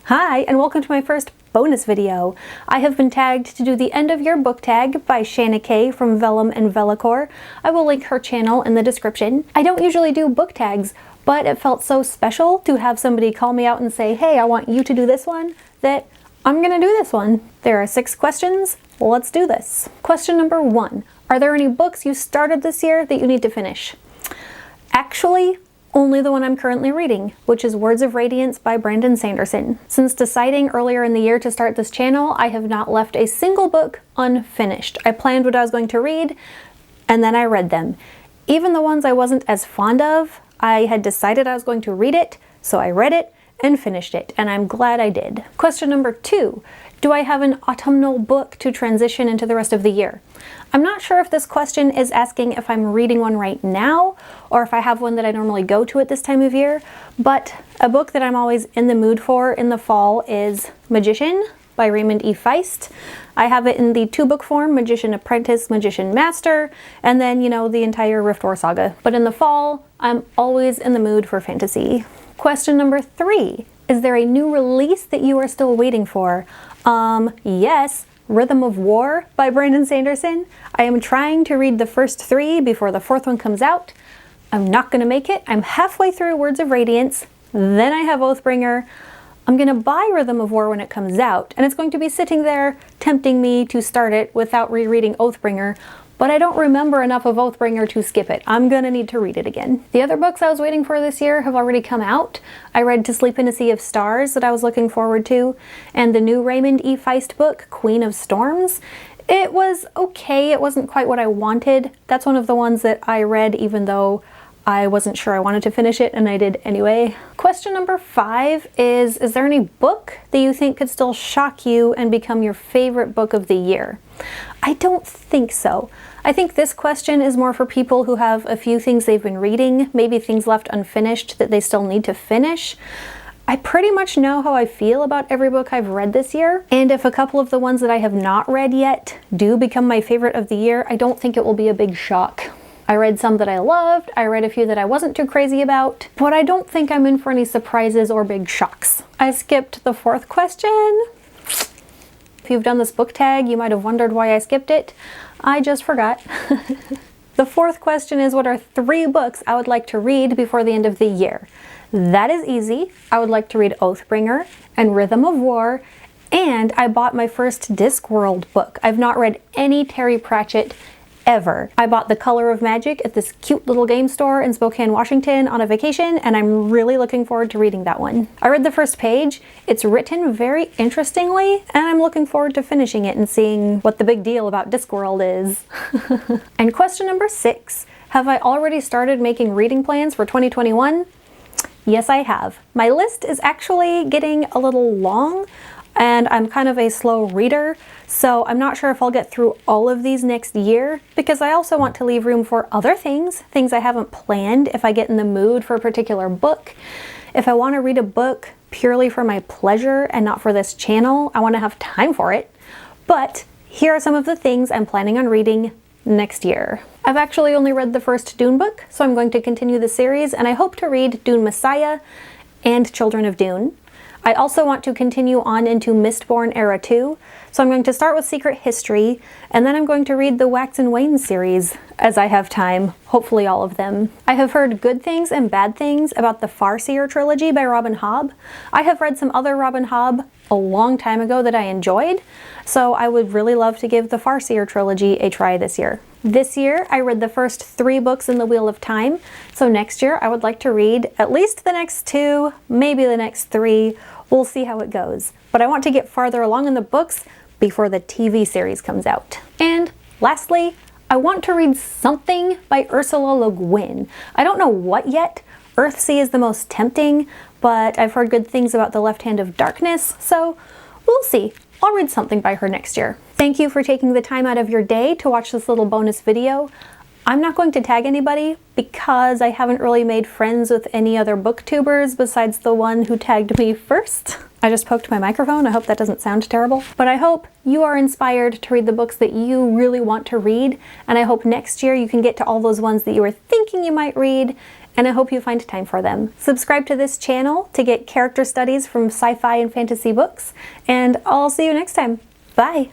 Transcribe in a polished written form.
Hi, and welcome to my first bonus video. I have been tagged to do the end of year book tag by Shanna from Vellum and Vellichor. I will link her channel in the description. I don't usually do book tags, but it felt so special to have somebody call me out and say, hey, I want you to do this one, that I'm gonna do this one. There are 6 questions. Let's do this. Question number 1. Are there any books you started this year that you need to finish? Actually, only the one I'm currently reading, which is Words of Radiance by Brandon Sanderson. Since deciding earlier in the year to start this channel, I have not left a single book unfinished. I planned what I was going to read, and then I read them. Even the ones I wasn't as fond of, I had decided I was going to read it, so I read it and finished it, and I'm glad I did. Question number 2. Do I have an autumnal book to transition into the rest of the year? I'm not sure if this question is asking if I'm reading one right now or if I have one that I normally go to at this time of year, but a book that I'm always in the mood for in the fall is Magician by Raymond E. Feist. I have it in the 2-book form, Magician Apprentice, Magician Master, and then, the entire Rift War saga. But in the fall, I'm always in the mood for fantasy. Question number 3. Is there a new release that you are still waiting for? Yes, Rhythm of War by Brandon Sanderson. I am trying to read the first 3 before the 4th one comes out. I'm not gonna make it. I'm halfway through Words of Radiance, then I have Oathbringer. I'm gonna buy Rhythm of War when it comes out, and it's going to be sitting there tempting me to start it without rereading Oathbringer, but I don't remember enough of Oathbringer to skip it. I'm gonna need to read it again. The other books I was waiting for this year have already come out. I read To Sleep in a Sea of Stars that I was looking forward to, and the new Raymond E. Feist book, Queen of Storms. It was okay, it wasn't quite what I wanted. That's one of the ones that I read even though I wasn't sure I wanted to finish it, and I did anyway. Question number 5 is there any book that you think could still shock you and become your favorite book of the year? I don't think so. I think this question is more for people who have a few things they've been reading, maybe things left unfinished that they still need to finish. I pretty much know how I feel about every book I've read this year, and if a couple of the ones that I have not read yet do become my favorite of the year, I don't think it will be a big shock. I read some that I loved, I read a few that I wasn't too crazy about, but I don't think I'm in for any surprises or big shocks. I skipped the 4th question. If you've done this book tag, you might have wondered why I skipped it. I just forgot. The 4th question is, what are 3 books I would like to read before the end of the year? That is easy. I would like to read Oathbringer and Rhythm of War, and I bought my first Discworld book. I've not read any Terry Pratchett ever. I bought The Color of Magic at this cute little game store in Spokane, Washington on a vacation, and I'm really looking forward to reading that one. I read the first page. It's written very interestingly, and I'm looking forward to finishing it and seeing what the big deal about Discworld is. And question number 6, have I already started making reading plans for 2021? Yes, I have. My list is actually getting a little long, and I'm kind of a slow reader, so I'm not sure if I'll get through all of these next year, because I also want to leave room for other things I haven't planned if I get in the mood for a particular book. If I want to read a book purely for my pleasure and not for this channel, I want to have time for it. But here are some of the things I'm planning on reading next year. I've actually only read the first Dune book, so I'm going to continue the series, and I hope to read Dune Messiah and Children of Dune. I also want to continue on into Mistborn Era 2, so I'm going to start with Secret History, and then I'm going to read the Wax and Wane series as I have time, hopefully all of them. I have heard good things and bad things about the Farseer trilogy by Robin Hobb. I have read some other Robin Hobb a long time ago that I enjoyed, so I would really love to give the Farseer trilogy a try this year. This year, I read the first 3 books in the Wheel of Time, so next year I would like to read at least the next 2, maybe the next 3. We'll see how it goes. But I want to get farther along in the books before the TV series comes out. And lastly, I want to read something by Ursula Le Guin. I don't know what yet. Earthsea is the most tempting, but I've heard good things about The Left Hand of Darkness, so we'll see. I'll read something by her next year. Thank you for taking the time out of your day to watch this little bonus video. I'm not going to tag anybody because I haven't really made friends with any other booktubers besides the one who tagged me first. I just poked my microphone. I hope that doesn't sound terrible. But I hope you are inspired to read the books that you really want to read. And I hope next year you can get to all those ones that you were thinking you might read. And I hope you find time for them. Subscribe to this channel to get character studies from sci-fi and fantasy books. And I'll see you next time. Bye!